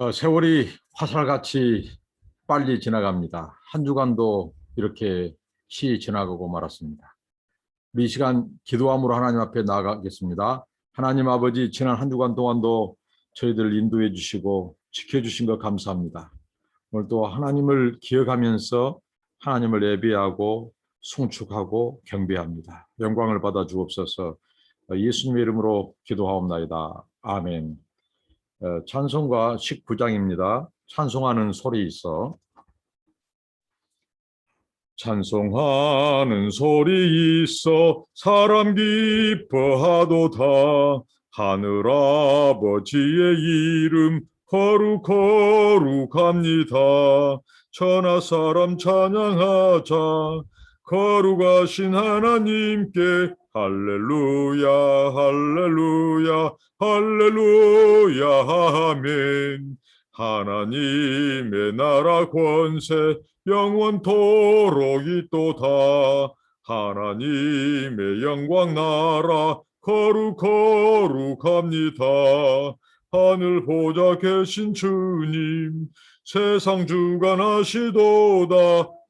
세월이 화살같이 빨리 지나갑니다. 한 주간도 이렇게 쉬이 지나가고 말았습니다. 우리 이 시간 기도함으로 하나님 앞에 나아가겠습니다. 하나님 아버지, 지난 한 주간 동안도 저희들 인도해 주시고 지켜주신 것 감사합니다. 오늘 또 하나님을 기억하면서 하나님을 예배하고 송축하고 경배합니다. 영광을 받아 주옵소서. 예수님의 이름으로 기도하옵나이다. 아멘. 찬송가 19장입니다. 찬송하는 소리 있어. 찬송하는 소리 있어 사람 기뻐하도다. 하늘 아버지의 이름 거룩거룩합니다. 천하 사람 찬양하자. 거룩하신 하나님께 할렐루야 할렐루야 할렐루야 아멘. 하나님의 나라 권세 영원토록 있도다. 하나님의 영광 나라 거룩거룩합니다. 하늘 보좌 계신 주님 세상 주관하시도다.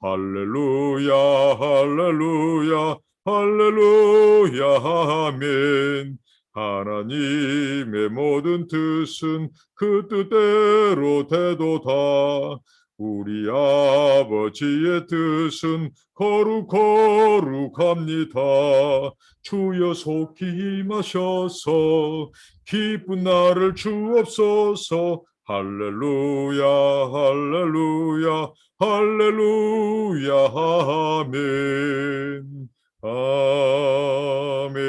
할렐루야 할렐루야 할렐루야 아멘. 하나님의 모든 뜻은 그 뜻대로 되도다. 우리 아버지의 뜻은 거룩거룩합니다. 주여 속히 임하셔서 기쁜 날을 주옵소서. 할렐루야 할렐루야 할렐루야 아멘. 아멘.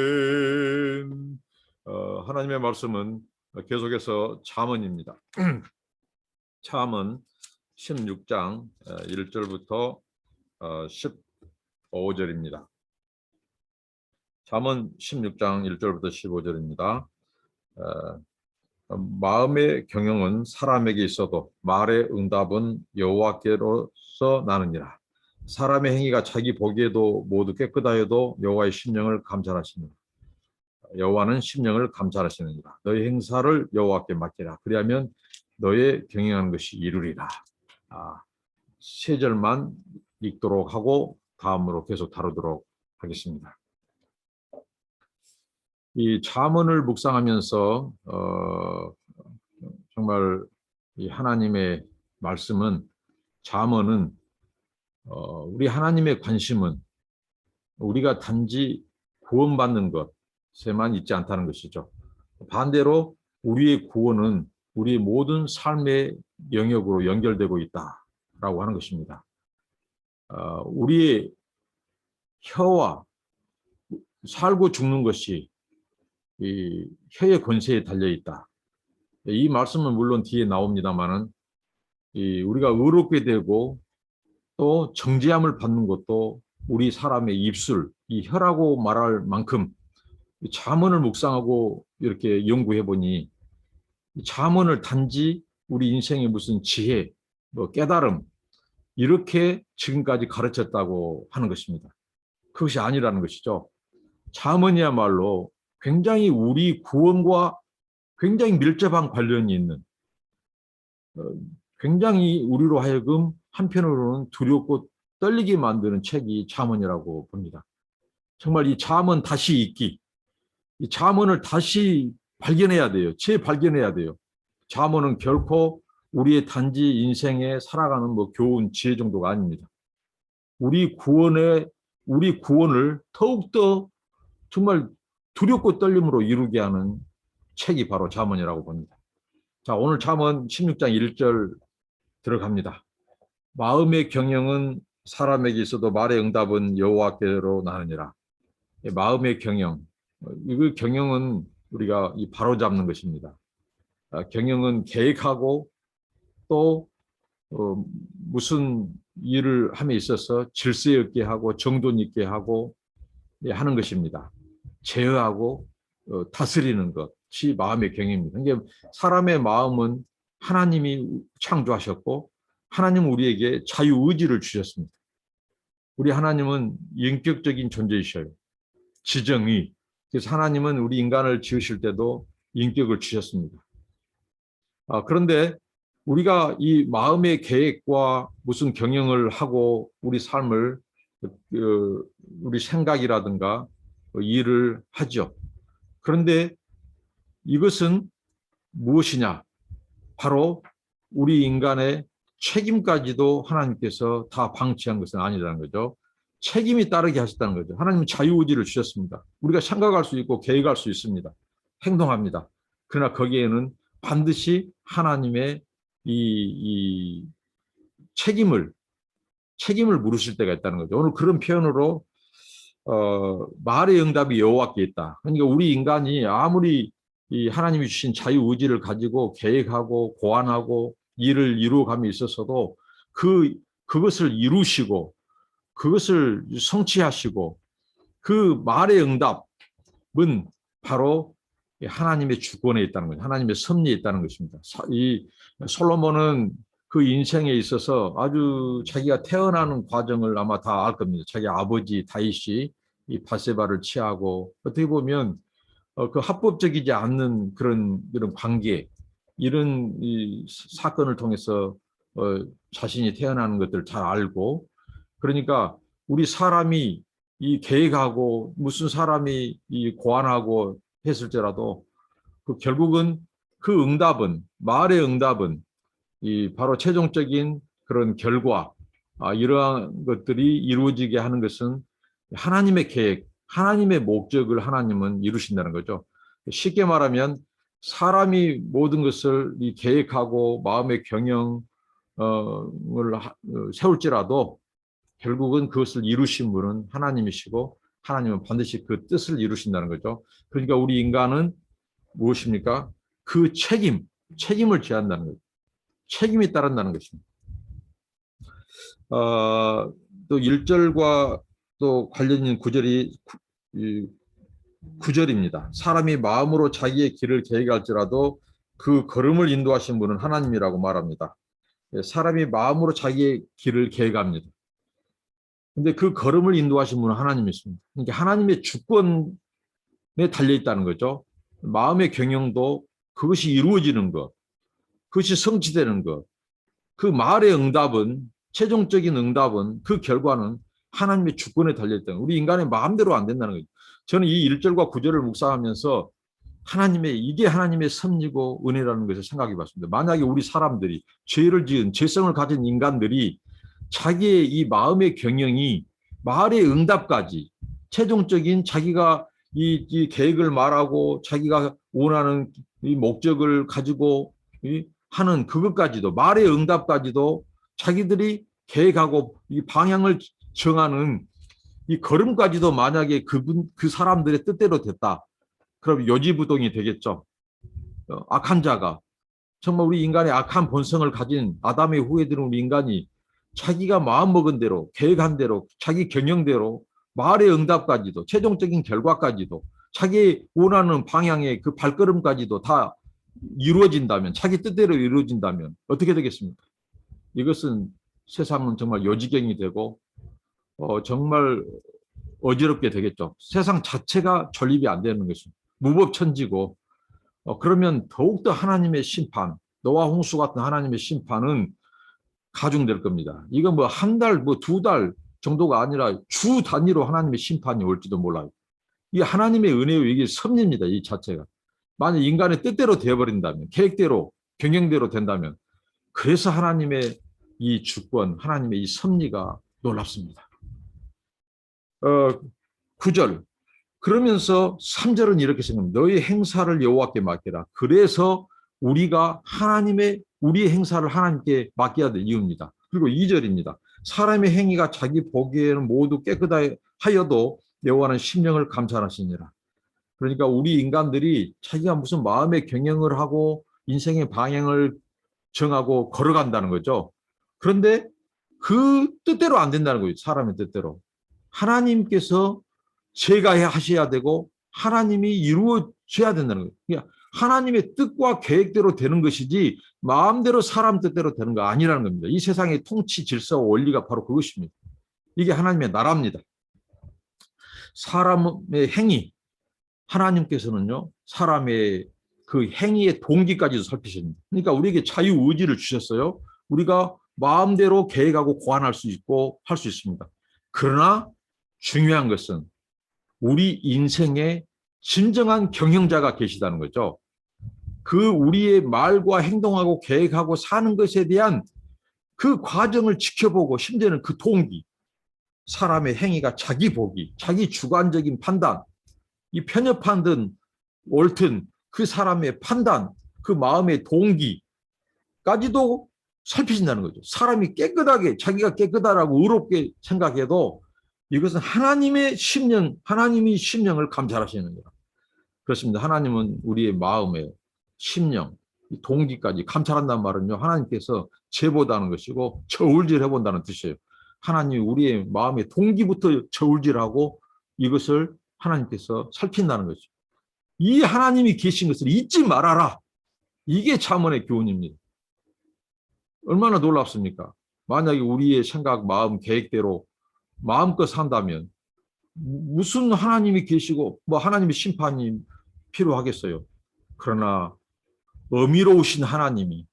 하나님의 말씀은 계속해서 잠언입니다. 잠언 16장 1절부터 15절입니다. 잠언 16장 1절부터 15절입니다. 마음의 경영은 사람에게 있어도 말의 응답은 여호와께로서 나느니라. 사람의 행위가 자기 보기에도 모두 깨끗하여도 여호와의 심령을 감찰하시느니라. 여호와는 심령을 감찰하시느니라. 너희 행사를 여호와께 맡기라. 그리하면 너의 경영하는 것이 이루리라. 세 절만 읽도록 하고 다음으로 계속 다루도록 하겠습니다. 이 잠언을 묵상하면서 정말 이 하나님의 말씀은, 잠언은 우리 하나님의 관심은 우리가 단지 구원받는 것에만 있지 않다는 것이죠. 반대로 우리의 구원은 우리 모든 삶의 영역으로 연결되고 있다라고 하는 것입니다. 우리의 혀와 살고 죽는 것이 이 혀의 권세에 달려 있다. 이 말씀은 물론 뒤에 나옵니다만은 우리가 의롭게 되고 또 정죄함을 받는 것도 우리 사람의 입술, 이 혀라고 말할 만큼 잠언을 묵상하고 이렇게 연구해 보니 잠언을 단지 우리 인생의 무슨 지혜, 깨달음 이렇게 지금까지 가르쳤다고 하는 것입니다. 그것이 아니라는 것이죠. 잠언이야말로 굉장히 우리 구원과 굉장히 밀접한 관련이 있는, 굉장히 우리로 하여금 한편으로는 두렵고 떨리게 만드는 책이 잠언이라고 봅니다. 정말 이 잠언 다시 읽기, 이 잠언을 다시 발견해야 돼요. 재발견해야 돼요. 잠언은 결코 우리의 단지 인생에 살아가는 교훈, 지혜 정도가 아닙니다. 우리 구원을 더욱더 정말 두렵고 떨림으로 이루게 하는 책이 바로 잠언이라고 봅니다. 자, 오늘 잠언 16장 1절 들어갑니다. 마음의 경영은 사람에게 있어도 말의 응답은 여호와께로 나느니라. 마음의 경영, 이 경영은 우리가 바로잡는 것입니다. 경영은 계획하고 또 무슨 일을 함에 있어서 질서 있게 하고 정돈 있게 하고 하는 것입니다. 제어하고 다스리는 것이 마음의 경영입니다. 그러니까 사람의 마음은 하나님이 창조하셨고 하나님은 우리에게 자유의지를 주셨습니다. 우리 하나님은 인격적인 존재이셔요. 지정의. 그래서 하나님은 우리 인간을 지으실 때도 인격을 주셨습니다. 그런데 우리가 이 마음의 계획과 무슨 경영을 하고 우리 삶을 우리 생각이라든가 일을 하죠. 그런데 이것은 무엇이냐? 바로 우리 인간의 책임까지도 하나님께서 다 방치한 것은 아니라는 거죠. 책임이 따르게 하셨다는 거죠. 하나님은 자유의지를 주셨습니다. 우리가 생각할 수 있고 계획할 수 있습니다. 행동합니다. 그러나 거기에는 반드시 하나님의 이 책임을 물으실 때가 있다는 거죠. 오늘 그런 표현으로 말의 응답이 여호와께 있다. 그러니까 우리 인간이 아무리 이 하나님이 주신 자유의지를 가지고 계획하고 고안하고 일을 이루어감에 있어서도 그것을 이루시고 그것을 성취하시고 그 말의 응답은 바로 하나님의 주권에 있다는 거죠. 하나님의 섭리에 있다는 것입니다. 이 솔로몬은 그 인생에 있어서 아주 자기가 태어나는 과정을 아마 다 알 겁니다. 자기 아버지 다윗이 이 바세바를 취하고 어떻게 보면 그 합법적이지 않는 그런 관계 이런 이 사건을 통해서 자신이 태어나는 것들을 잘 알고 그러니까 우리 사람이 이 계획하고 무슨 사람이 이 고안하고 했을지라도 그 결국은 그 응답은 말의 응답은 이 바로 최종적인 그런 결과 이러한 것들이 이루어지게 하는 것은 하나님의 계획, 하나님의 목적을 하나님은 이루신다는 거죠. 쉽게 말하면 사람이 모든 것을 이 계획하고 마음의 경영을 세울지라도 결국은 그것을 이루신 분은 하나님이시고 하나님은 반드시 그 뜻을 이루신다는 거죠. 그러니까 우리 인간은 무엇입니까? 그 책임을 져야 한다는 거죠. 책임이 따른다는 것입니다. 또 1절과 또 관련 있는 구절이 9절입니다. 사람이 마음으로 자기의 길을 계획할지라도 그 걸음을 인도하신 분은 하나님이라고 말합니다. 사람이 마음으로 자기의 길을 계획합니다. 근데 그 걸음을 인도하신 분은 하나님이십니다. 그러니까 하나님의 주권에 달려 있다는 거죠. 마음의 경영도 그것이 이루어지는 것, 그것이 성취되는 것, 그 말의 응답은 최종적인 응답은 그 결과는 하나님의 주권에 달려있다는 우리 인간의 마음대로 안 된다는 거죠. 저는 이 1절과 9절을 묵상하면서 이게 하나님의 섭리고 은혜라는 것을 생각해 봤습니다. 만약에 우리 사람들이 죄를 지은 죄성을 가진 인간들이 자기의 이 마음의 경영이 말의 응답까지 최종적인 자기가 이 계획을 말하고 자기가 원하는 이 목적을 가지고 하는 그것까지도 말의 응답까지도 자기들이 계획하고 이 방향을 정하는 이 걸음까지도 만약에 그 사람들의 뜻대로 됐다. 그럼 요지부동이 되겠죠. 악한 자가 정말 우리 인간의 악한 본성을 가진 아담의 후예들은 우리 인간이 자기가 마음먹은 대로 계획한 대로 자기 경영대로 말의 응답까지도 최종적인 결과까지도 자기 원하는 방향의 그 발걸음까지도 다 이루어진다면 자기 뜻대로 이루어진다면 어떻게 되겠습니까? 이것은 세상은 정말 요지경이 되고 정말 어지럽게 되겠죠. 세상 자체가 존립이 안 되는 것입니다. 무법천지고 그러면 더욱더 하나님의 심판, 노아 홍수 같은 하나님의 심판은 가중될 겁니다. 이건 뭐 한 달, 뭐 2달 정도가 아니라 주 단위로 하나님의 심판이 올지도 몰라요. 이게 하나님의 은혜요, 이게 섭리입니다. 이 자체가. 만약 인간의 뜻대로 되어버린다면, 계획대로, 경영대로 된다면, 그래서 하나님의 이 주권, 하나님의 이 섭리가 놀랍습니다. 9절. 그러면서 3절은 이렇게 생각합니다. 너희 행사를 여호와께 맡기라. 그래서 우리가 우리의 행사를 하나님께 맡겨야 될 이유입니다. 그리고 2절입니다. 사람의 행위가 자기 보기에는 모두 깨끗하여도 여호와는 심령을 감찰하시니라. 그러니까 우리 인간들이 자기가 무슨 마음의 경영을 하고 인생의 방향을 정하고 걸어간다는 거죠. 그런데 그 뜻대로 안 된다는 거예요. 사람의 뜻대로. 하나님께서 제가 하셔야 되고 하나님이 이루어져야 된다는 거예요. 그러니까 하나님의 뜻과 계획대로 되는 것이지 마음대로 사람 뜻대로 되는 거 아니라는 겁니다. 이 세상의 통치 질서와 원리가 바로 그것입니다. 이게 하나님의 나라입니다. 사람의 행위, 하나님께서는요, 사람의 그 행위의 동기까지도 살피십니다. 그러니까 우리에게 자유의지를 주셨어요. 우리가 마음대로 계획하고 고안할 수 있고 할 수 있습니다. 그러나 중요한 것은 우리 인생에 진정한 경영자가 계시다는 거죠. 그 우리의 말과 행동하고 계획하고 사는 것에 대한 그 과정을 지켜보고 심지어는 그 동기, 사람의 행위가 자기 보기, 자기 주관적인 판단, 이 편협한 옳든 그 사람의 판단, 그 마음의 동기까지도 살피신다는 거죠. 사람이 깨끗하게 자기가 깨끗하다고 의롭게 생각해도 이것은 하나님의 심령, 하나님이 심령을 감찰하시는 거다. 그렇습니다. 하나님은 우리의 마음의 심령, 동기까지 감찰한다는 말은요. 하나님께서 재보다는 것이고 저울질 해본다는 뜻이에요. 하나님이 우리의 마음의 동기부터 저울질하고 이것을 하나님께서 살핀다는 거죠. 이 하나님이 계신 것을 잊지 말아라. 이게 잠언의 교훈입니다. 얼마나 놀랍습니까? 만약에 우리의 생각, 마음, 계획대로 마음껏 산다면 무슨 하나님이 계시고 뭐 하나님의 심판이 필요하겠어요. 그러나 어미로우신 하나님이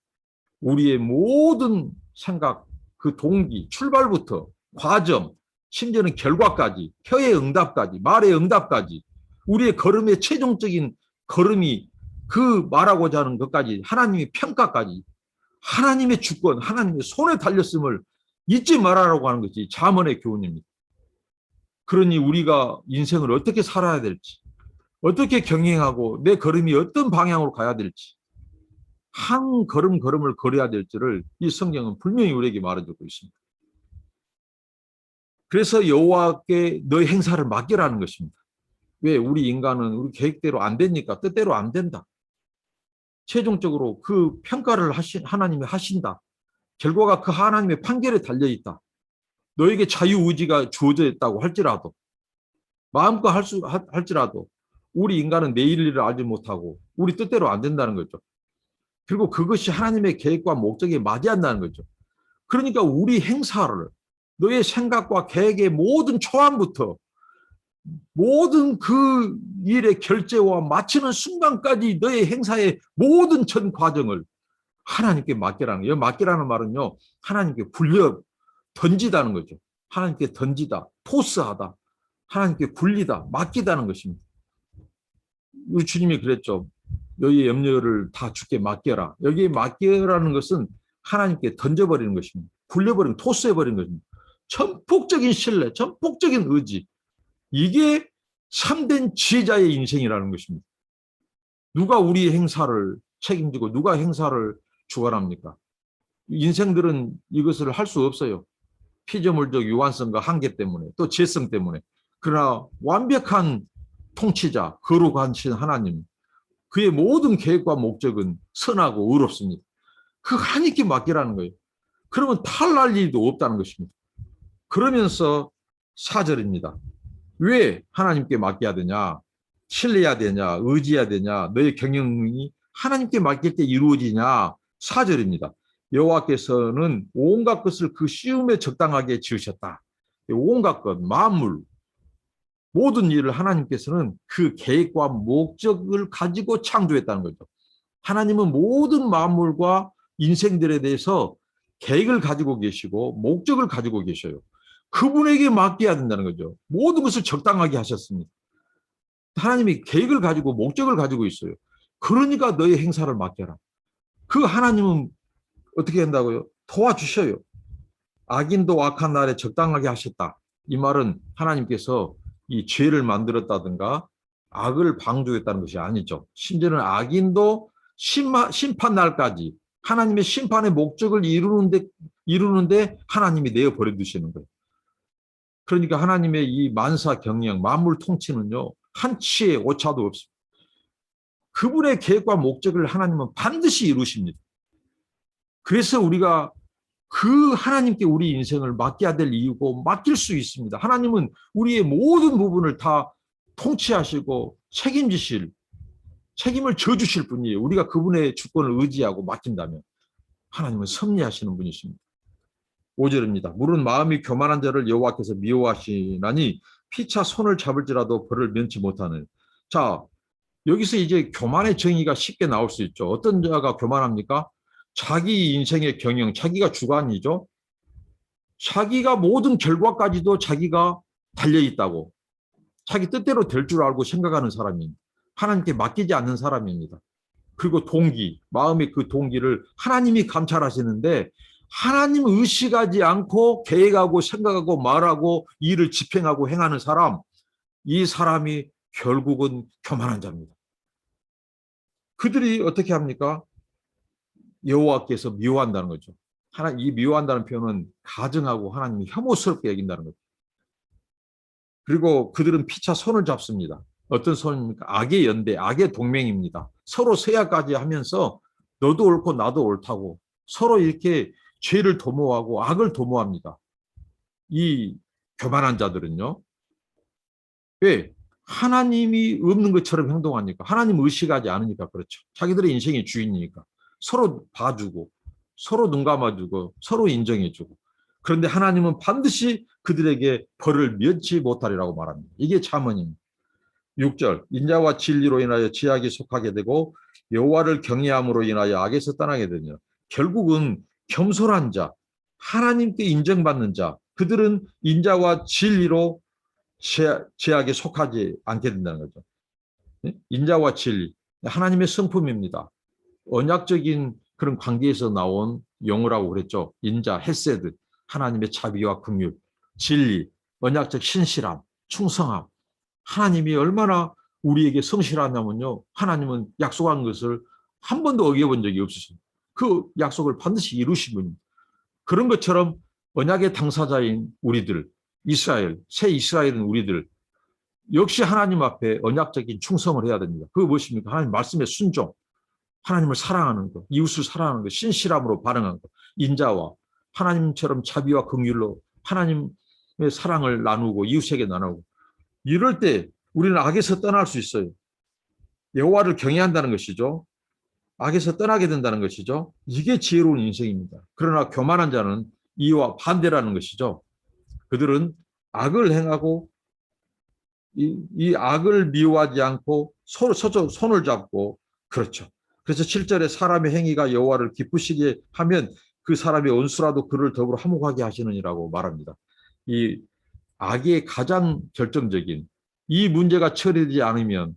우리의 모든 생각, 그 동기, 출발부터 과정, 심지어는 결과까지, 혀의 응답까지, 말의 응답까지, 우리의 걸음의 최종적인 걸음이 그 말하고자 하는 것까지, 하나님의 평가까지, 하나님의 주권, 하나님의 손에 달렸음을 잊지 말아라고 하는 것이 잠언의 교훈입니다. 그러니 우리가 인생을 어떻게 살아야 될지, 어떻게 경영하고 내 걸음이 어떤 방향으로 가야 될지, 한 걸음 걸음을 걸어야 될지를 이 성경은 분명히 우리에게 말해주고 있습니다. 그래서 여호와께 너의 행사를 맡기라는 것입니다. 왜? 우리 인간은 우리 계획대로 안 되니까 뜻대로 안 된다. 최종적으로 그 평가를 하나님이 하신다. 결과가 그 하나님의 판결에 달려있다. 너에게 자유의지가 주어져 있다고 할지라도, 마음껏 할지라도 우리 인간은 내일 일을 알지 못하고 우리 뜻대로 안 된다는 거죠. 그리고 그것이 하나님의 계획과 목적에 맞이한다는 거죠. 그러니까 우리 행사를 너의 생각과 계획의 모든 초안부터 모든 그 일의 결제와 마치는 순간까지 너의 행사의 모든 전 과정을 하나님께 맡기라는 거예요. 맡기라는 말은요, 하나님께 굴려 던지다는 거죠. 하나님께 던지다, 토스하다, 하나님께 굴리다, 맡기다는 것입니다. 우리 주님이 그랬죠. 너희의 염려를 다 주께 맡겨라. 여기에 맡겨라는 것은 하나님께 던져버리는 것입니다. 굴려버리는, 토스해버리는 것입니다. 전폭적인 신뢰, 전폭적인 의지. 이게 참된 지혜자의 인생이라는 것입니다. 누가 우리 행사를 책임지고 누가 행사를 주관합니까? 인생들은 이것을 할 수 없어요. 피조물적 유한성과 한계 때문에, 또 죄성 때문에. 그러나 완벽한 통치자, 거룩하신 하나님, 그의 모든 계획과 목적은 선하고 의롭습니다. 그 하나님께 맡기라는 거예요. 그러면 탈날 일도 없다는 것입니다. 그러면서 4절입니다. 왜 하나님께 맡겨야 되냐? 신뢰해야 되냐? 의지해야 되냐? 너의 경영이 하나님께 맡길 때 이루어지냐? 4절입니다. 여호와께서는 온갖 것을 그 시움에 적당하게 지으셨다. 온갖 것, 만물, 모든 일을 하나님께서는 그 계획과 목적을 가지고 창조했다는 거죠. 하나님은 모든 만물과 인생들에 대해서 계획을 가지고 계시고 목적을 가지고 계셔요. 그분에게 맡겨야 된다는 거죠. 모든 것을 적당하게 하셨습니다. 하나님이 계획을 가지고 목적을 가지고 있어요. 그러니까 너의 행사를 맡겨라. 그 하나님은 어떻게 한다고요? 도와주셔요. 악인도 악한 날에 적당하게 하셨다. 이 말은 하나님께서 이 죄를 만들었다든가 악을 방조했다는 것이 아니죠. 심지어는 악인도 심판 날까지 하나님의 심판의 목적을 이루는데 하나님이 내어버려 두시는 거예요. 그러니까 하나님의 이 만사 경영, 만물 통치는요, 한치의 오차도 없습니다. 그분의 계획과 목적을 하나님은 반드시 이루십니다. 그래서 우리가 그 하나님께 우리 인생을 맡겨야 될 이유고 맡길 수 있습니다. 하나님은 우리의 모든 부분을 다 통치하시고 책임을 져주실 분이에요. 우리가 그분의 주권을 의지하고 맡긴다면 하나님은 섭리하시는 분이십니다. 5절입니다. 물은 마음이 교만한 자를 여호와께서 미워하시나니 피차 손을 잡을지라도 벌을 면치 못하는. 자, 여기서 이제 교만의 정의가 쉽게 나올 수 있죠. 어떤 자가 교만합니까? 자기 인생의 경영, 자기가 주관이죠. 자기가 모든 결과까지도 자기가 달려있다고. 자기 뜻대로 될 줄 알고 생각하는 사람입니다. 하나님께 맡기지 않는 사람입니다. 그리고 동기, 마음의 그 동기를 하나님이 감찰하시는데 하나님 의식하지 않고 계획하고 생각하고 말하고 일을 집행하고 행하는 사람, 이 사람이 결국은 교만한 자입니다. 그들이 어떻게 합니까? 여호와께서 미워한다는 거죠. 이 미워한다는 표현은 가증하고 하나님이 혐오스럽게 여긴다는 거죠. 그리고 그들은 피차 손을 잡습니다. 어떤 손입니까? 악의 연대, 악의 동맹입니다. 서로 세야까지 하면서 너도 옳고 나도 옳다고 서로 이렇게 죄를 도모하고 악을 도모합니다. 이 교만한 자들은요. 왜? 하나님이 없는 것처럼 행동하니까. 하나님 의식하지 않으니까 그렇죠. 자기들의 인생의 주인이니까. 서로 봐주고 서로 눈 감아주고 서로 인정해주고. 그런데 하나님은 반드시 그들에게 벌을 면치 못하리라고 말합니다. 이게 잠언입니다. 6절 인자와 진리로 인하여 지악에 속하게 되고 여호와를 경외함으로 인하여 악에서 떠나게 되며 결국은 겸손한 자, 하나님께 인정받는 자, 그들은 인자와 진리로 제약에 속하지 않게 된다는 거죠. 인자와 진리, 하나님의 성품입니다. 언약적인 그런 관계에서 나온 용어라고 그랬죠. 인자, 헤세드, 하나님의 자비와 긍휼, 진리, 언약적 신실함, 충성함. 하나님이 얼마나 우리에게 성실하냐면요. 하나님은 약속한 것을 한 번도 어겨본 적이 없으십니다. 그 약속을 반드시 이루신 분입니다. 그런 것처럼 언약의 당사자인 우리들, 이스라엘, 새 이스라엘은 우리들 역시 하나님 앞에 언약적인 충성을 해야 됩니다. 그게 무엇입니까? 하나님 말씀에 순종, 하나님을 사랑하는 것, 이웃을 사랑하는 것, 신실함으로 반응하는 것, 인자와 하나님처럼 자비와 긍휼로 하나님의 사랑을 나누고 이웃에게 나누고 이럴 때 우리는 악에서 떠날 수 있어요. 여호와를 경외한다는 것이죠. 악에서 떠나게 된다는 것이죠. 이게 지혜로운 인생입니다. 그러나 교만한 자는 이와 반대라는 것이죠. 그들은 악을 행하고 이 악을 미워하지 않고 서로 손을 잡고 그렇죠. 그래서 7절에 사람의 행위가 여호와를 기쁘시게 하면 그 사람의 원수라도 그를 더불어 화목하게 하시느니라고 말합니다. 이 악의 가장 결정적인 이 문제가 처리되지 않으면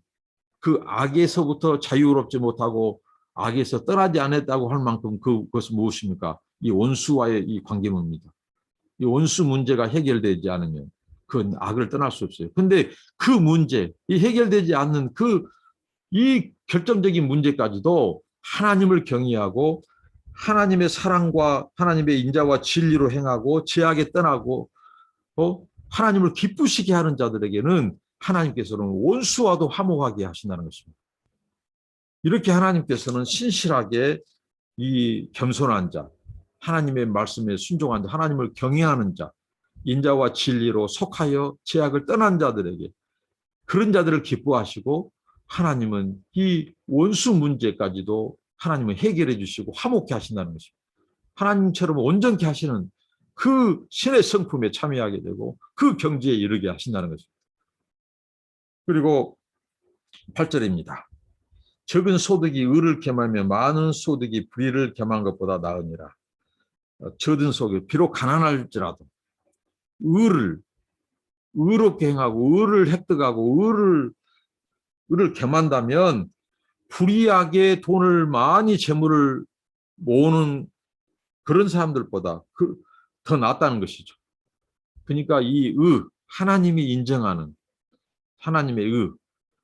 그 악에서부터 자유롭지 못하고 악에서 떠나지 않았다고 할 만큼 그것은 무엇입니까? 이 원수와의 이 관계입니다. 이 원수 문제가 해결되지 않으면 그 악을 떠날 수 없어요. 근데 그 문제, 이 해결되지 않는 이 결정적인 문제까지도 하나님을 경외하고 하나님의 사랑과 하나님의 인자와 진리로 행하고 죄악에 떠나고 하나님을 기쁘시게 하는 자들에게는 하나님께서는 원수와도 화목하게 하신다는 것입니다. 이렇게 하나님께서는 신실하게 이 겸손한 자, 하나님의 말씀에 순종한 자, 하나님을 경외하는 자, 인자와 진리로 속하여 죄악을 떠난 자들에게 그런 자들을 기뻐하시고 하나님은 이 원수 문제까지도 하나님은 해결해 주시고 화목케 하신다는 것입니다. 하나님처럼 온전케 하시는 그 신의 성품에 참여하게 되고 그 경지에 이르게 하신다는 것입니다. 그리고 8절입니다. 적은 소득이 의를 겸하며 많은 소득이 불의를 겸한 것보다 나으니라. 적은 소득, 비록 가난할지라도 의롭게 행하고 의를 획득하고 의를 겸한다면 불의하게 돈을 많이 재물을 모으는 그런 사람들보다 더 낫다는 것이죠. 그러니까 이 하나님이 인정하는 하나님의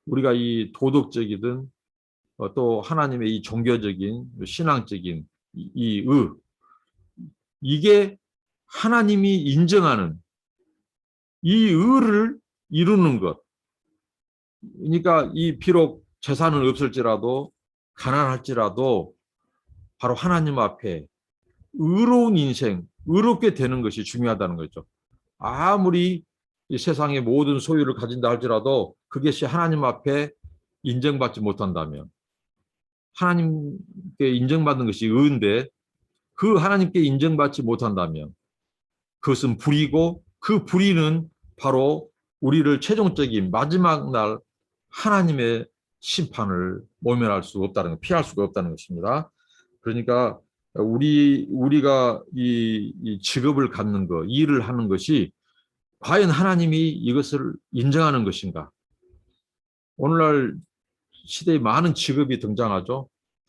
우리가 이 도덕적이든 또 하나님의 이 종교적인 신앙적인 이게 하나님이 인정하는 이 의를 이루는 것. 그러니까 이 비록 재산은 없을지라도 가난할지라도 바로 하나님 앞에 의로운 인생, 의롭게 되는 것이 중요하다는 거죠. 아무리 이 세상의 모든 소유를 가진다 할지라도 그것이 하나님 앞에 인정받지 못한다면 하나님께 인정받는 것이 의인데 그 하나님께 인정받지 못한다면 그것은 불의고 그 불의는 바로 우리를 최종적인 마지막 날 하나님의 심판을 모면할 수 없다는 것, 피할 수가 없다는 것입니다. 그러니까 우리가 이 직업을 갖는 것, 일을 하는 것이 과연 하나님이 이것을 인정하는 것인가? 오늘날 시대에 많은 직업이 등장하죠.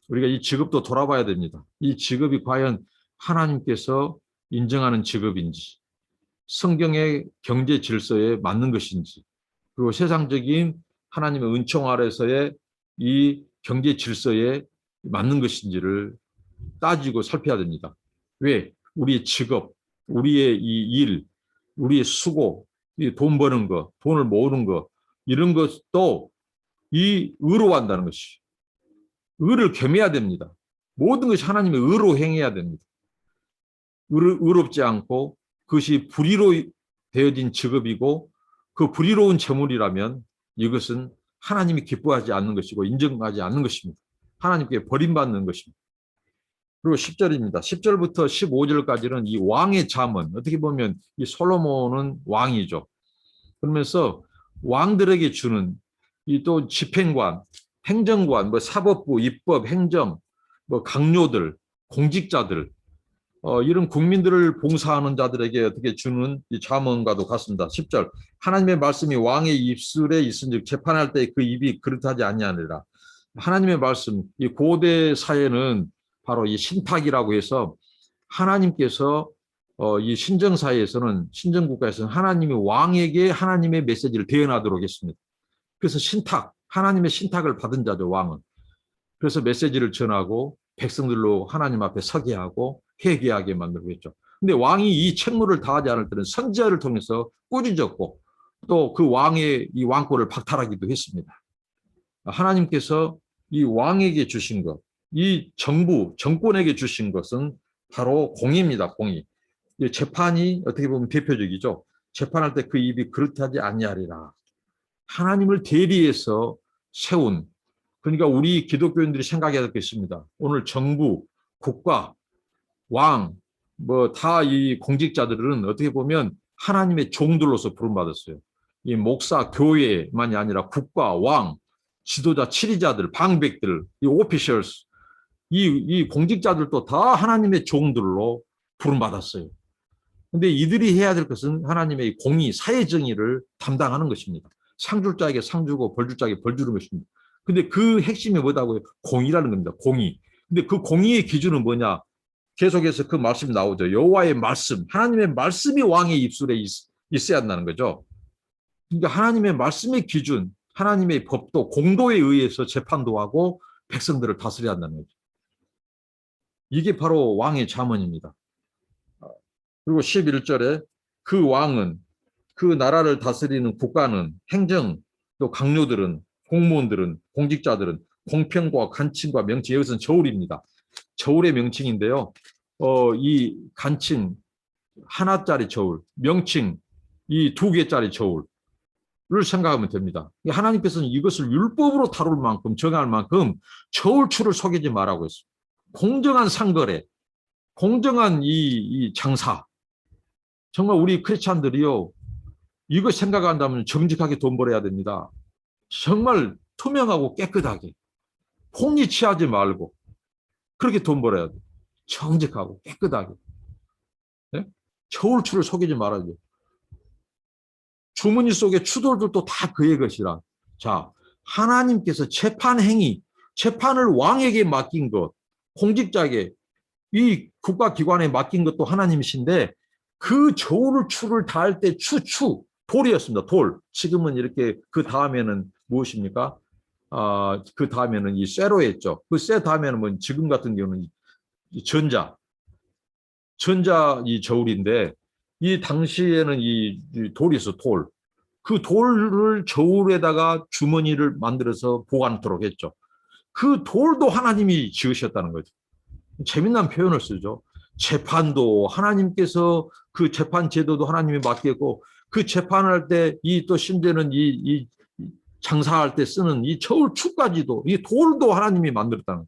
우리가 이 직업도 돌아봐야 됩니다. 이 직업이 과연 하나님께서 인정하는 직업인지, 성경의 경제 질서에 맞는 것인지, 그리고 세상적인 하나님의 은총 아래서의 이 경제 질서에 맞는 것인지를 따지고 살펴야 됩니다. 왜? 우리의 직업, 우리의 이 일, 우리의 수고, 돈 버는 거, 돈을 모으는 거, 이런 것도 이 의로 한다는 것이. 의를 겸해야 됩니다. 모든 것이 하나님의 의로 행해야 됩니다. 의롭지 않고 그것이 불의로 되어진 직업이고 그 불의로운 재물이라면 이것은 하나님이 기뻐하지 않는 것이고 인정하지 않는 것입니다. 하나님께 버림받는 것입니다. 그리고 10절입니다. 10절부터 15절까지는 이 왕의 잠언, 어떻게 보면 이 솔로몬은 왕이죠. 그러면서 왕들에게 주는 이 또 집행관, 행정관, 뭐 사법부, 입법, 행정, 뭐 강요들, 공직자들, 이런 국민들을 봉사하는 자들에게 어떻게 주는 이 잠언과도 같습니다. 10절. 하나님의 말씀이 왕의 입술에 있은즉 재판할 때 그 입이 그릇하지 아니하니라. 하나님의 말씀, 이 고대 사회는 바로 이 신탁이라고 해서 하나님께서 이 신정사회에서는 신정국가에서는 하나님이 왕에게 하나님의 메시지를 대언하도록 했습니다. 그래서 신탁, 하나님의 신탁을 받은 자죠, 왕은. 그래서 메시지를 전하고 백성들로 하나님 앞에 서게 하고 회개하게 만들고 했죠. 근데 왕이 이 책무를 다하지 않을 때는 선지자를 통해서 꾸짖었고 또 그 왕의 이 왕권을 박탈하기도 했습니다. 하나님께서 이 왕에게 주신 것, 이 정부, 정권에게 주신 것은 바로 공의입니다. 공의. 재판이 어떻게 보면 대표적이죠. 재판할 때 그 입이 그릇하지 아니하리라. 하나님을 대리해서 세운, 그러니까 우리 기독교인들이 생각해야 될 게 있습니다. 오늘 정부, 국가, 왕, 뭐 다 이 공직자들은 어떻게 보면 하나님의 종들로서 부름받았어요. 이 목사, 교회만이 아니라 국가, 왕, 지도자, 치리자들, 방백들, 이 오피셜스, 이 공직자들도 다 하나님의 종들로 부름받았어요. 근데 이들이 해야 될 것은 하나님의 공의, 사회 정의를 담당하는 것입니다. 상 줄 자에게 상 주고 벌 줄 자에게 벌 주는 것입니다. 근데 그 핵심이 뭐다고요? 공의라는 겁니다. 공의. 근데 그 공의의 기준은 뭐냐? 계속해서 그 말씀이 나오죠. 여호와의 말씀, 하나님의 말씀이 왕의 입술에 있어야 한다는 거죠. 그러니까 하나님의 말씀의 기준, 하나님의 법도 공도에 의해서 재판도 하고 백성들을 다스려야 한다는 거죠. 이게 바로 왕의 잠언입니다. 그리고 11절에 그 왕은, 그 나라를 다스리는 국가는, 행정, 또 강요들은, 공무원들은, 공직자들은 공평과 간칭과 명칭, 여기서는 저울입니다. 저울의 명칭인데요. 이 간칭 하나짜리 저울, 명칭 이 2개짜리 저울을 생각하면 됩니다. 하나님께서는 이것을 율법으로 다룰 만큼, 정할 만큼 저울추를 속이지 말라고 했습니다. 공정한 상거래, 공정한 이 장사. 정말 우리 크리스찬들이요, 이거 생각한다면 정직하게 돈 벌어야 됩니다. 정말 투명하고 깨끗하게, 폭리 취하지 말고 그렇게 돈 벌어야 돼. 정직하고 깨끗하게. 네? 저울추를 속이지 말아야죠. 주머니 속에 추돌들도 다 그의 것이라. 자, 하나님께서 재판 행위, 재판을 왕에게 맡긴 것, 공직자에게, 이 국가기관에 맡긴 것도 하나님이신데 그 저울추를 다할 때 돌이었습니다. 돌. 지금은 이렇게 그 다음에는 무엇입니까? 그 다음에는 이 쇠로 했죠. 그 쇠 다음에는 뭐 지금 같은 경우는 전자 이 저울인데 이 당시에는 이 돌이 있어, 돌. 그 돌을 저울에다가 주머니를 만들어서 보관하도록 했죠. 그 돌도 하나님이 지으셨다는 거죠. 재미난 표현을 쓰죠. 재판도 하나님께서 그 재판 제도도 하나님이 맡겼고 그 재판할 때 이 또 심지어는 이 장사할 때 쓰는 이 저울추까지도 이 돌도 하나님이 만들었다는 거예요.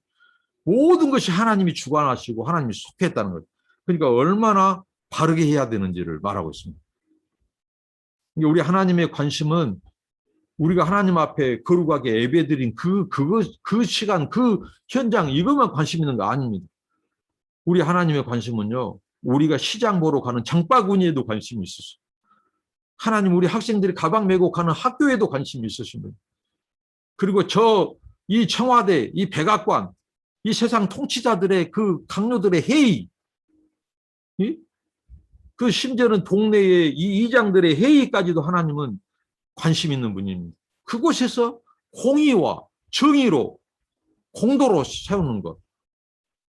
모든 것이 하나님이 주관하시고 하나님이 속했다는 거예요. 그러니까 얼마나 바르게 해야 되는지를 말하고 있습니다. 우리 하나님의 관심은 우리가 하나님 앞에 거룩하게 예배드린 그 시간, 그 현장, 이것만 관심 있는 거 아닙니다. 우리 하나님의 관심은요, 우리가 시장 보러 가는 장바구니에도 관심이 있었어요. 하나님, 우리 학생들이 가방 메고 가는 학교에도 관심이 있으십니다. 그리고 이 청와대, 이 백악관, 이 세상 통치자들의 그 강요들의 회의, 그 심지어는 동네의 이 이장들의 회의까지도 하나님은 관심 있는 분입니다. 그곳에서 공의와 정의로 공도로 세우는 것,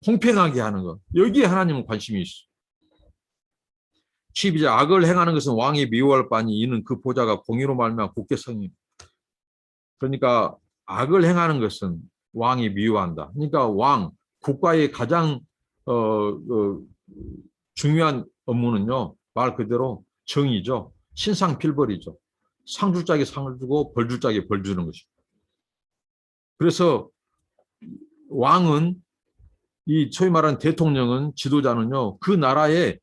공평하게 하는 것, 여기에 하나님은 관심이 있어. 12절, 악을 행하는 것은 왕이 미워할 바니 이는 그 보좌가 공의로 말미암아 굳게 성입니다. 그러니까 악을 행하는 것은 왕이 미워한다. 그러니까 국가의 가장 중요한 업무는요, 말 그대로 정의죠. 신상필벌이죠. 상 줄 짝에 상을 주고 벌 줄 짝에 벌 주는 것이죠. 그래서 왕은, 이 소위 말하는 대통령은, 지도자는요, 그 나라에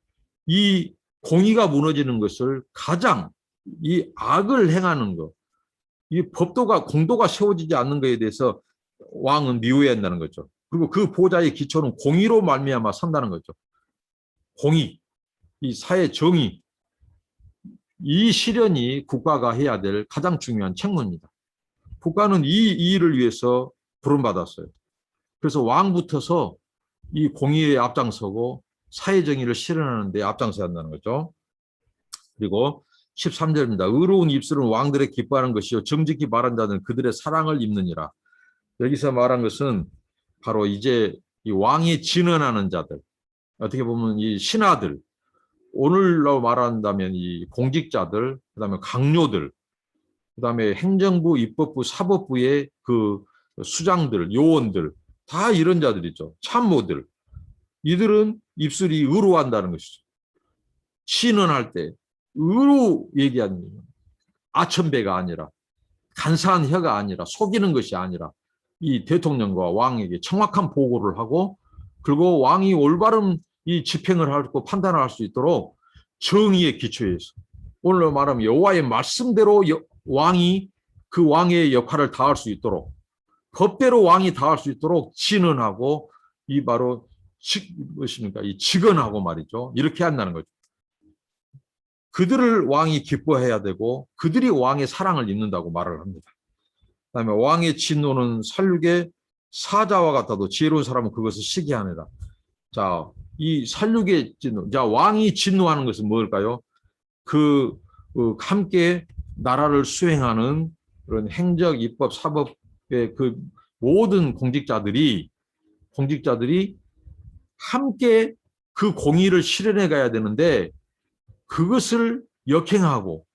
이 공의가 무너지는 것을 가장, 이 악을 행하는 것, 이 공도가 세워지지 않는 것에 대해서 왕은 미워해야 한다는 거죠. 그리고 그 보좌의 기초는 공의로 말미암아 선다는 거죠. 공의, 이 사회 정의, 이 실현이 국가가 해야 될 가장 중요한 책무입니다. 국가는 이 일을 위해서 부름받았어요. 그래서 왕부터서 이 공의에 앞장서고 사회 정의를 실현하는 데 앞장서야 한다는 거죠. 그리고 13절입니다. 의로운 입술은 왕들의 기뻐하는 것이요 정직히 말한 자는 그들의 사랑을 입느니라. 여기서 말한 것은 바로 이제 이 왕이 진언하는 자들, 어떻게 보면 이 신하들, 오늘로 말한다면 이 공직자들, 그다음에 강요들, 그다음에 행정부, 입법부, 사법부의 그 수장들, 요원들, 다 이런 자들이죠. 참모들. 이들은 입술이 의로한다는 것이죠. 신언할 때 의로 얘기하는 거예요. 아첨배가 아니라, 간사한 혀가 아니라, 속이는 것이 아니라 이 대통령과 왕에게 정확한 보고를 하고, 그리고 왕이 올바른 이 집행을 하고 판단을 할 수 있도록 정의의 기초에서, 오늘 말하면 여호와의 말씀대로 왕이 그 왕의 역할을 다할 수 있도록, 법대로 왕이 다할 수 있도록 진언하고, 이 바로 무엇입니까? 이 직언하고 말이죠. 이렇게 한다는 거죠. 그들을 왕이 기뻐해야 되고 그들이 왕의 사랑을 입는다고 말을 합니다. 그다음에 왕의 진노는 살육의 사자와 같아도 지혜로운 사람은 그것을 시기하느라. 자, 이 살육의 진노. 자, 왕이 진노하는 것은 뭘까요? 함께 나라를 수행하는 그런 행정, 입법, 사법의 그 모든 공직자들이 함께 그 공의를 실현해 가야 되는데, 그것을 역행하고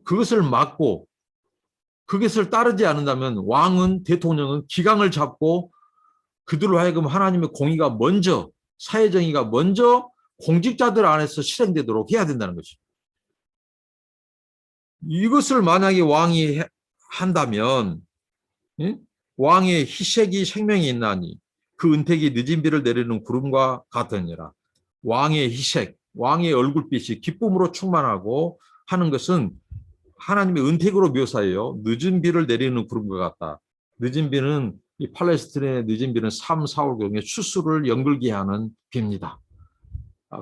그것을 막고 그것을 따르지 않는다면 왕은, 대통령은 기강을 잡고 그들로 하여금 하나님의 공의가 먼저, 사회정의가 먼저 공직자들 안에서 실행되도록 해야 된다는 것이죠. 이것을 만약에 왕이 한다면, 왕의 희색이 생명이 있나니 그 은택이 늦은 비를 내리는 구름과 같으니라. 왕의 희색, 왕의 얼굴빛이 기쁨으로 충만하고 하는 것은 하나님의 은택으로 묘사해요. 늦은 비를 내리는 구름과 같다. 늦은 비는, 이 팔레스틴의 늦은 비는 3, 4월경에 추수를 연결케 하는 비입니다.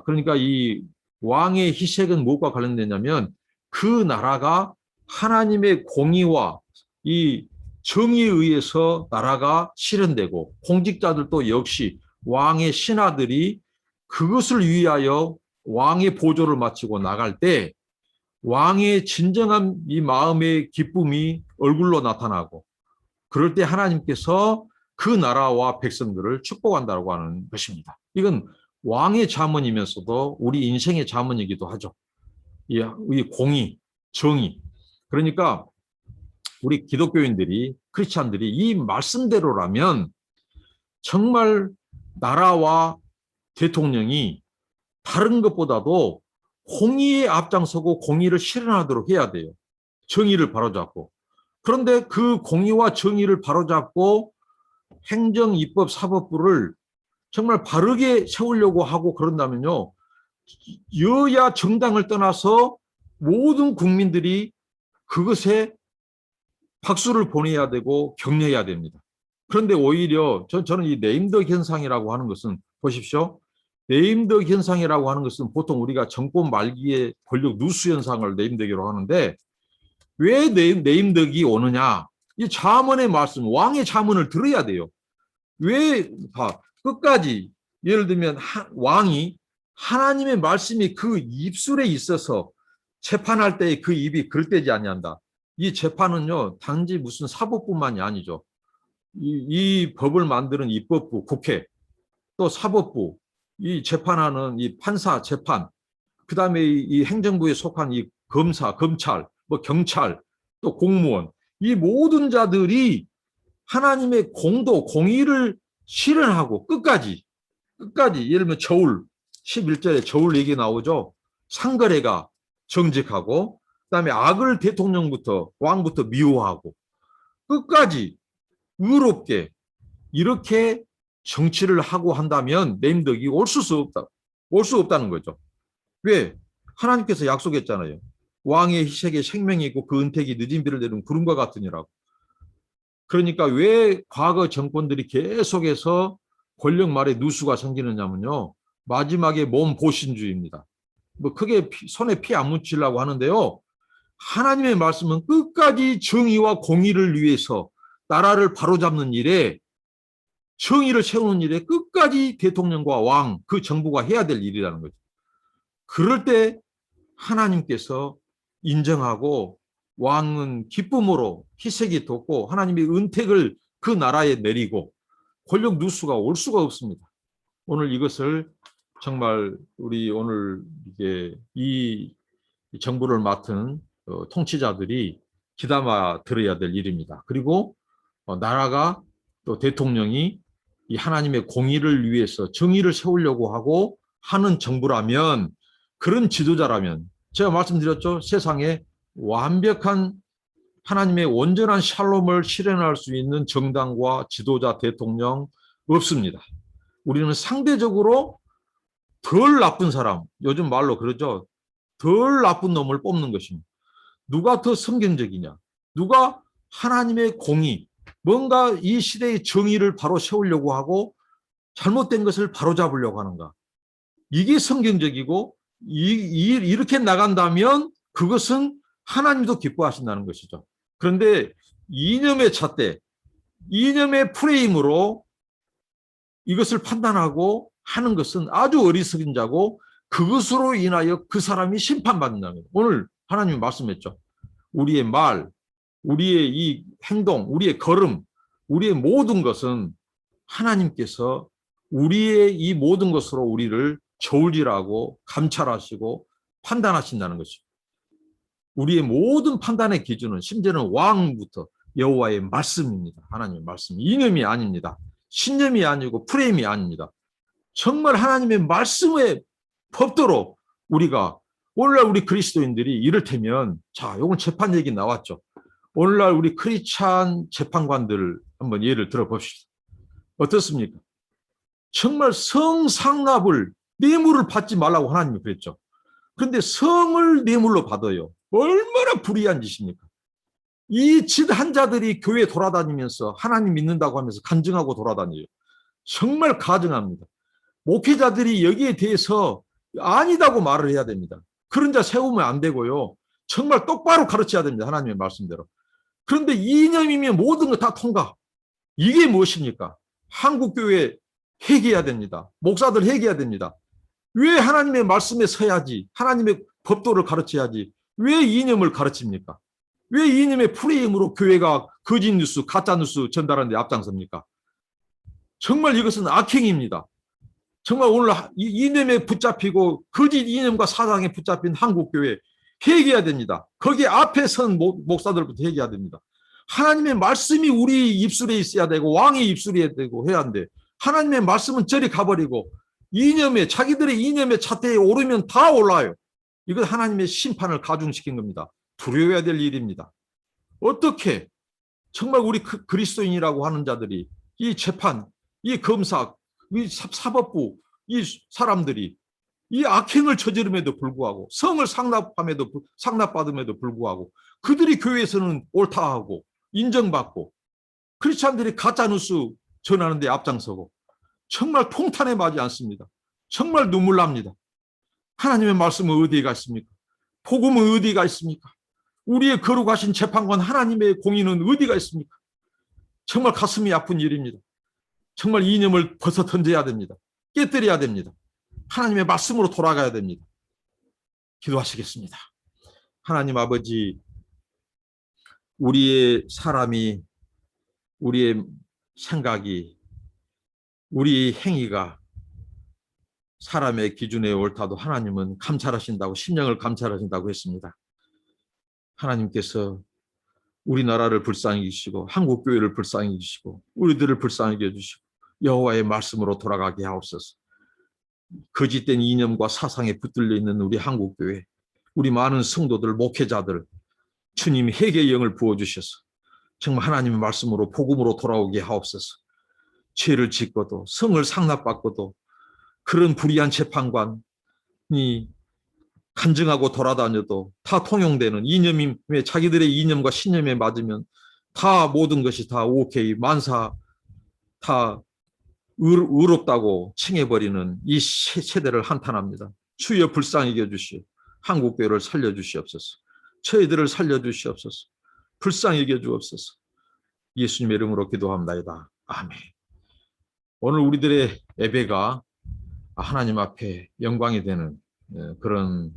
그러니까 이 왕의 희색은 무엇과 관련되냐면, 그 나라가 하나님의 공의와 이 정의에 의해서 나라가 실현되고, 공직자들도 역시 왕의 신하들이 그것을 위하여 왕의 보조를 마치고 나갈 때 왕의 진정한 이 마음의 기쁨이 얼굴로 나타나고, 그럴 때 하나님께서 그 나라와 백성들을 축복한다고 하는 것입니다. 이건 왕의 자문이면서도 우리 인생의 자문이기도 하죠. 이 공의, 정의. 그러니까 우리 기독교인들이, 크리스찬들이 이 말씀대로라면 정말 나라와 대통령이 다른 것보다도 공의에 앞장서고 공의를 실현하도록 해야 돼요. 정의를 바로잡고. 그런데 그 공의와 정의를 바로잡고 행정, 입법, 사법부를 정말 바르게 세우려고 하고 그런다면요, 여야 정당을 떠나서 모든 국민들이 그것에 박수를 보내야 되고 격려해야 됩니다. 그런데 오히려 저는 이 네임덕 현상이라고 하는 것은 보십시오. 네임덕 현상이라고 하는 것은 보통 우리가 정권 말기에 권력 누수 현상을 네임덕이라고 하는데 왜 네임덕이 오느냐? 이 잠언의 말씀, 왕의 잠언을 들어야 돼요. 왜 끝까지 예를 들면 왕이 하나님의 말씀이 그 입술에 있어서 재판할 때 그 입이 글대지 아니한다. 이 재판은요 단지 무슨 사법부만이 아니죠. 이 법을 만드는 입법부, 국회, 또 사법부, 이 재판하는 이 판사, 재판, 그 다음에 이 행정부에 속한 이 검사, 검찰, 뭐 경찰, 또 공무원, 이 모든 자들이 하나님의 공도, 공의를 실현하고 끝까지 예를 들면 저울, 11절에 저울 얘기 나오죠. 상거래가 정직하고 그다음에 악을 대통령부터 왕부터 미워하고 끝까지 의롭게 이렇게 정치를 하고 한다면 네임덕이 올 수 없다는 거죠. 왜? 하나님께서 약속했잖아요. 왕의 희색에 생명이 있고 그 은택이 늦은 비를 내리는 구름과 같으니라고. 그러니까 왜 과거 정권들이 계속해서 권력 말에 누수가 생기느냐면요. 마지막에 몸보신주의입니다. 뭐 크게 손에 피 안 묻히려고 하는데요. 하나님의 말씀은 끝까지 정의와 공의를 위해서 나라를 바로잡는 일에 정의를 세우는 일에 끝까지 대통령과 왕, 그 정부가 해야 될 일이라는 거죠. 그럴 때 하나님께서 인정하고 왕은 기쁨으로 희색이 돋고 하나님의 은택을 그 나라에 내리고 권력 누수가 올 수가 없습니다. 오늘 이것을 정말 우리 오늘 이게 이 정부를 맡은 통치자들이 귀담아 들어야 될 일입니다. 그리고 나라가 또 대통령이 이 하나님의 공의를 위해서 정의를 세우려고 하고 하는 정부라면 그런 지도자라면 제가 말씀드렸죠. 세상에 완벽한 하나님의 온전한 샬롬을 실현할 수 있는 정당과 지도자 대통령 없습니다. 우리는 상대적으로 덜 나쁜 사람, 요즘 말로 그러죠. 덜 나쁜 놈을 뽑는 것입니다. 누가 더 성경적이냐? 누가 하나님의 공의, 뭔가 이 시대의 정의를 바로 세우려고 하고 잘못된 것을 바로잡으려고 하는가? 이게 성경적이고 이렇게 나간다면 그것은 하나님도 기뻐하신다는 것이죠. 그런데 이념의 잣대, 이념의 프레임으로 이것을 판단하고 하는 것은 아주 어리석은 자고 그것으로 인하여 그 사람이 심판받는다는 거예요. 오늘 하나님이 말씀했죠. 우리의 말, 우리의 이 행동, 우리의 걸음, 우리의 모든 것은 하나님께서 우리의 이 모든 것으로 우리를 저울질하고 감찰하시고 판단하신다는 것이죠. 우리의 모든 판단의 기준은 심지어는 왕부터 여호와의 말씀입니다. 하나님의 말씀. 이념이 아닙니다. 신념이 아니고 프레임이 아닙니다. 정말 하나님의 말씀의 법도로 우리가 오늘날 우리 그리스도인들이 이를테면 자, 이건 재판 얘기 나왔죠. 오늘날 우리 크리스찬 재판관들 한번 예를 들어봅시다. 어떻습니까? 정말 성상납을 뇌물을 받지 말라고 하나님이 그랬죠. 그런데 성을 뇌물로 받아요. 얼마나 불의한 짓입니까? 이 질환자들이 교회 돌아다니면서 하나님 믿는다고 하면서 간증하고 돌아다녀요. 정말 가증합니다. 목회자들이 여기에 대해서 아니다고 말을 해야 됩니다. 그런 자 세우면 안 되고요. 정말 똑바로 가르쳐야 됩니다. 하나님의 말씀대로. 그런데 이념이면 모든 거 다 통과. 이게 무엇입니까? 한국교회 회개해야 됩니다. 목사들 회개해야 됩니다. 왜 하나님의 말씀에 서야지, 하나님의 법도를 가르쳐야지, 왜 이념을 가르칩니까? 왜 이념의 프레임으로 교회가 거짓 뉴스, 가짜 뉴스 전달하는 데 앞장섭니까? 정말 이것은 악행입니다. 정말 오늘 이념에 붙잡히고 거짓 이념과 사상에 붙잡힌 한국교회 회개해야 됩니다. 거기 앞에 선 목사들부터 회개해야 됩니다. 하나님의 말씀이 우리 입술에 있어야 되고 왕의 입술에 있어야 되고 해야 하는데 하나님의 말씀은 저리 가버리고 자기들의 이념의 잣대에 오르면 다 올라요. 이건 하나님의 심판을 가중시킨 겁니다. 두려워야 될 일입니다. 어떻게 정말 우리 그리스도인이라고 하는 자들이 이 재판, 이 검사, 이 사법부, 이 사람들이 이 악행을 저지름에도 불구하고 성을 상납받음에도 불구하고 그들이 교회에서는 옳다 하고 인정받고 크리스찬들이 가짜뉴스 전하는 데 앞장서고 정말 통탄에 맞지 않습니다. 정말 눈물 납니다. 하나님의 말씀은 어디가 있습니까? 복음은 어디가 있습니까? 우리의 거룩하신 재판관 하나님의 공의는 어디가 있습니까? 정말 가슴이 아픈 일입니다. 정말 이념을 벗어 던져야 됩니다. 깨뜨려야 됩니다. 하나님의 말씀으로 돌아가야 됩니다. 기도하시겠습니다. 하나님 아버지, 우리의 사람이, 우리의 생각이, 우리 행위가 사람의 기준에 옳다도 하나님은 감찰하신다고, 심령을 감찰하신다고 했습니다. 하나님께서 우리나라를 불쌍히 여기시고 한국교회를 불쌍히 여기시고 우리들을 불쌍히 여기시고 여호와의 말씀으로 돌아가게 하옵소서. 거짓된 이념과 사상에 붙들려 있는 우리 한국교회, 우리 많은 성도들, 목회자들, 주님 회개의 영을 부어주셔서 정말 하나님의 말씀으로 복음으로 돌아오게 하옵소서. 죄를 짓고도 성을 상납받고도 그런 불의한 재판관이 간증하고 돌아다녀도 다 통용되는 이념이, 자기들의 이념과 신념에 맞으면 다 모든 것이 다 오케이, 만사 다 의롭다고 칭해버리는 이 세대를 한탄합니다. 주여 불쌍히 여겨주시오. 한국교회를 살려주시옵소서. 저희들을 살려주시옵소서. 불쌍히 여겨주옵소서. 예수님의 이름으로 기도합니다. 아멘. 오늘 우리들의 예배가 하나님 앞에 영광이 되는 그런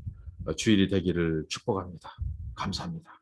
주일이 되기를 축복합니다. 감사합니다.